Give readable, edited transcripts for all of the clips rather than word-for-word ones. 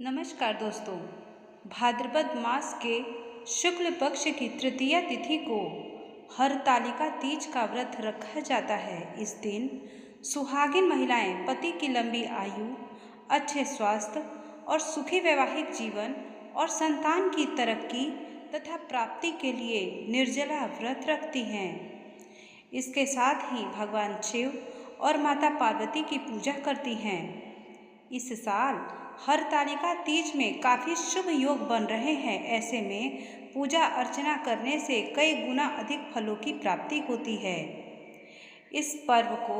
नमस्कार दोस्तों। भाद्रपद मास के शुक्ल पक्ष की तृतीया तिथि को हरतालिका तीज का व्रत रखा जाता है। इस दिन सुहागिन महिलाएं पति की लंबी आयु, अच्छे स्वास्थ्य और सुखी वैवाहिक जीवन और संतान की तरक्की तथा प्राप्ति के लिए निर्जला व्रत रखती हैं। इसके साथ ही भगवान शिव और माता पार्वती की पूजा करती हैं। इस साल हरतालिका तीज में काफ़ी शुभ योग बन रहे हैं। ऐसे में पूजा अर्चना करने से कई गुना अधिक फलों की प्राप्ति होती है। इस पर्व को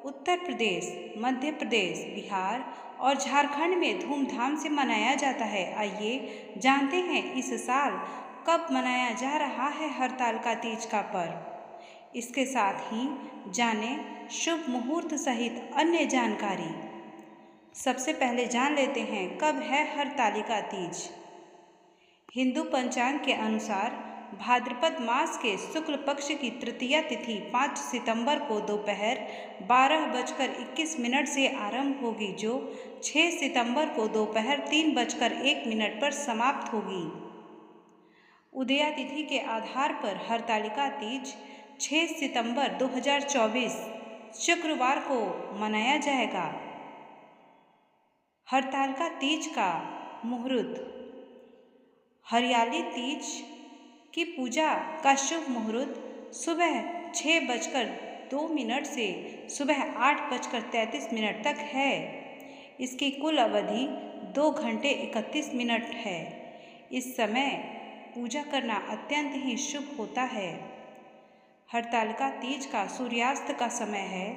उत्तर प्रदेश, मध्य प्रदेश, बिहार और झारखंड में धूमधाम से मनाया जाता है। आइए जानते हैं इस साल कब मनाया जा रहा है हरतालिका तीज का पर्व। इसके साथ ही जाने शुभ मुहूर्त सहित अन्य जानकारी। सबसे पहले जान लेते हैं कब है हरतालिका तीज। हिंदू पंचांग के अनुसार भाद्रपद मास के शुक्ल पक्ष की तृतीया तिथि 5 सितंबर को दोपहर 12:21 से आरंभ होगी, जो 6 सितंबर को दोपहर 3:01 पर समाप्त होगी। उदया तिथि के आधार पर हरतालिका तीज 6 सितंबर 2024 शुक्रवार को मनाया जाएगा। हरतालिका तीज का मुहूर्त। हरियाली तीज की पूजा का शुभ मुहूर्त सुबह 6:02 से सुबह 8:33 तक है। इसकी कुल अवधि 2 घंटे 31 मिनट है। इस समय पूजा करना अत्यंत ही शुभ होता है। हरतालिका तीज का सूर्यास्त का समय है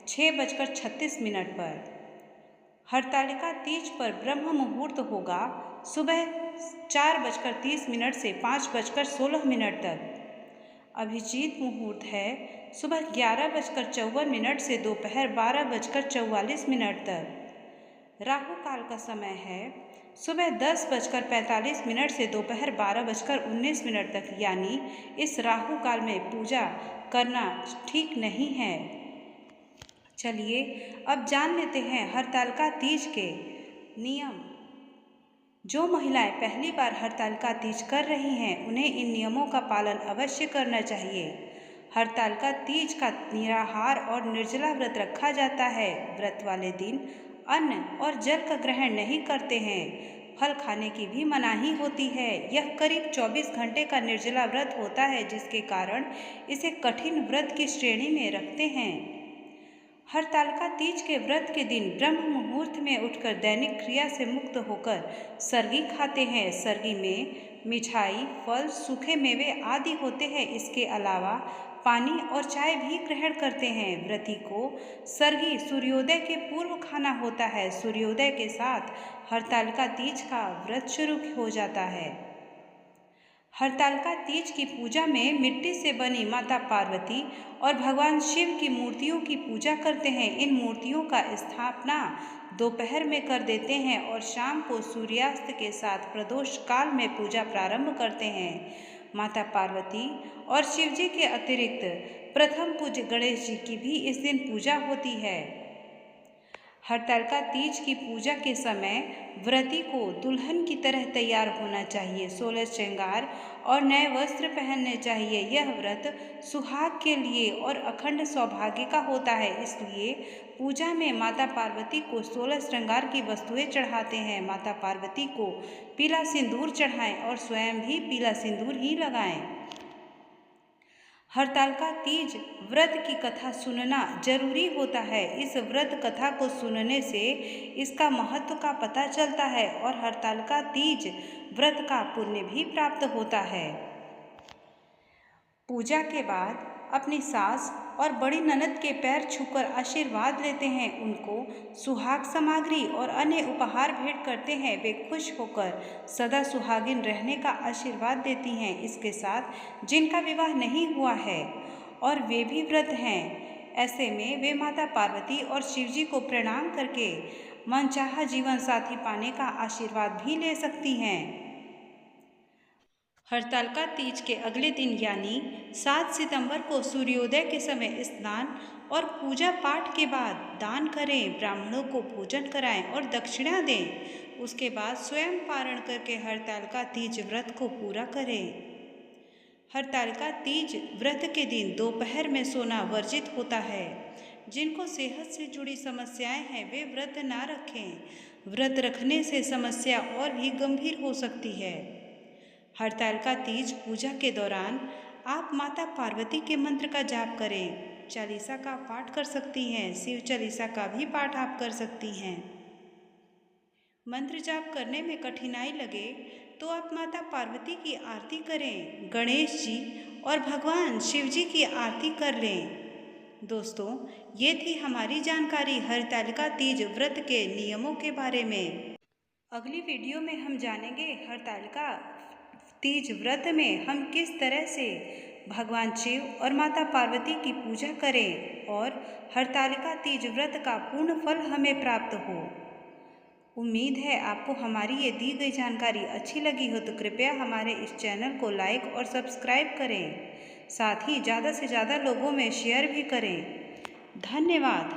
6:36 पर। हरतालिका तीज पर ब्रह्म मुहूर्त होगा सुबह 4:30 से 5:16 तक। अभिजीत मुहूर्त है सुबह 11:54 से दोपहर 12:44 तक। राहु काल का समय है सुबह 10:45 से दोपहर 12:19 तक। यानी इस राहु काल में पूजा करना ठीक नहीं है। चलिए अब जान लेते हैं हरतालिका तीज के नियम। जो महिलाएं पहली बार हरतालिका तीज कर रही हैं, उन्हें इन नियमों का पालन अवश्य करना चाहिए। हरतालिका तीज का निराहार और निर्जला व्रत रखा जाता है। व्रत वाले दिन अन्न और जल का ग्रहण नहीं करते हैं। फल खाने की भी मनाही होती है। यह करीब 24 घंटे का निर्जला व्रत होता है, जिसके कारण इसे कठिन व्रत की श्रेणी में रखते हैं। हरतालिका तीज के व्रत के दिन ब्रह्म मुहूर्त में उठकर दैनिक क्रिया से मुक्त होकर सरगी खाते हैं। सरगी में मिठाई, फल, सूखे मेवे आदि होते हैं। इसके अलावा पानी और चाय भी ग्रहण करते हैं। व्रती को सरगी सूर्योदय के पूर्व खाना होता है। सूर्योदय के साथ हरतालिका तीज का व्रत शुरू हो जाता है। हरतालिका तीज की पूजा में मिट्टी से बनी माता पार्वती और भगवान शिव की मूर्तियों की पूजा करते हैं। इन मूर्तियों का स्थापना दोपहर में कर देते हैं और शाम को सूर्यास्त के साथ प्रदोष काल में पूजा प्रारंभ करते हैं। माता पार्वती और शिव जी के अतिरिक्त प्रथम पूज्य गणेश जी की भी इस दिन पूजा होती है। हरतालिका तीज की पूजा के समय व्रती को दुल्हन की तरह तैयार होना चाहिए। 16 श्रृंगार और नए वस्त्र पहनने चाहिए। यह व्रत सुहाग के लिए और अखंड सौभाग्य का होता है। इसलिए पूजा में माता पार्वती को 16 श्रृंगार की वस्तुएं चढ़ाते हैं। माता पार्वती को पीला सिंदूर चढ़ाएं और स्वयं भी पीला सिंदूर ही लगाएं। हरतालिका तीज व्रत की कथा सुनना जरूरी होता है। इस व्रत कथा को सुनने से इसका महत्व का पता चलता है और हरतालिका तीज व्रत का पुण्य भी प्राप्त होता है। पूजा के बाद अपनी सास और बड़ी ननद के पैर छूकर आशीर्वाद लेते हैं। उनको सुहाग सामग्री और अन्य उपहार भेंट करते हैं। वे खुश होकर सदा सुहागिन रहने का आशीर्वाद देती हैं। इसके साथ जिनका विवाह नहीं हुआ है और वे भी व्रत हैं, ऐसे में वे माता पार्वती और शिवजी को प्रणाम करके मनचाहा जीवन साथी पाने का आशीर्वाद भी ले सकती हैं। हरतालिका तीज के अगले दिन यानी 7 सितंबर को सूर्योदय के समय स्नान और पूजा पाठ के बाद दान करें, ब्राह्मणों को भोजन कराएं और दक्षिणा दें। उसके बाद स्वयं पारण करके हरतालिका तीज व्रत को पूरा करें। हरतालिका तीज व्रत के दिन दोपहर में सोना वर्जित होता है। जिनको सेहत से जुड़ी समस्याएं हैं वे व्रत ना रखें। व्रत रखने से समस्या और भी गंभीर हो सकती है। हरतालिका तीज पूजा के दौरान आप माता पार्वती के मंत्र का जाप करें। चालीसा का पाठ कर सकती हैं। शिव चालीसा का भी पाठ आप कर सकती हैं। मंत्र जाप करने में कठिनाई लगे तो आप माता पार्वती की आरती करें, गणेश जी और भगवान शिव जी की आरती कर लें। दोस्तों, ये थी हमारी जानकारी हरतालिका तीज व्रत के नियमों के बारे में। अगली वीडियो में हम जानेंगे हरतालिका तीज व्रत में हम किस तरह से भगवान शिव और माता पार्वती की पूजा करें और हरतालिका तीज व्रत का पूर्ण फल हमें प्राप्त हो। उम्मीद है आपको हमारी ये दी गई जानकारी अच्छी लगी हो तो कृपया हमारे इस चैनल को लाइक और सब्सक्राइब करें। साथ ही ज़्यादा से ज़्यादा लोगों में शेयर भी करें। धन्यवाद।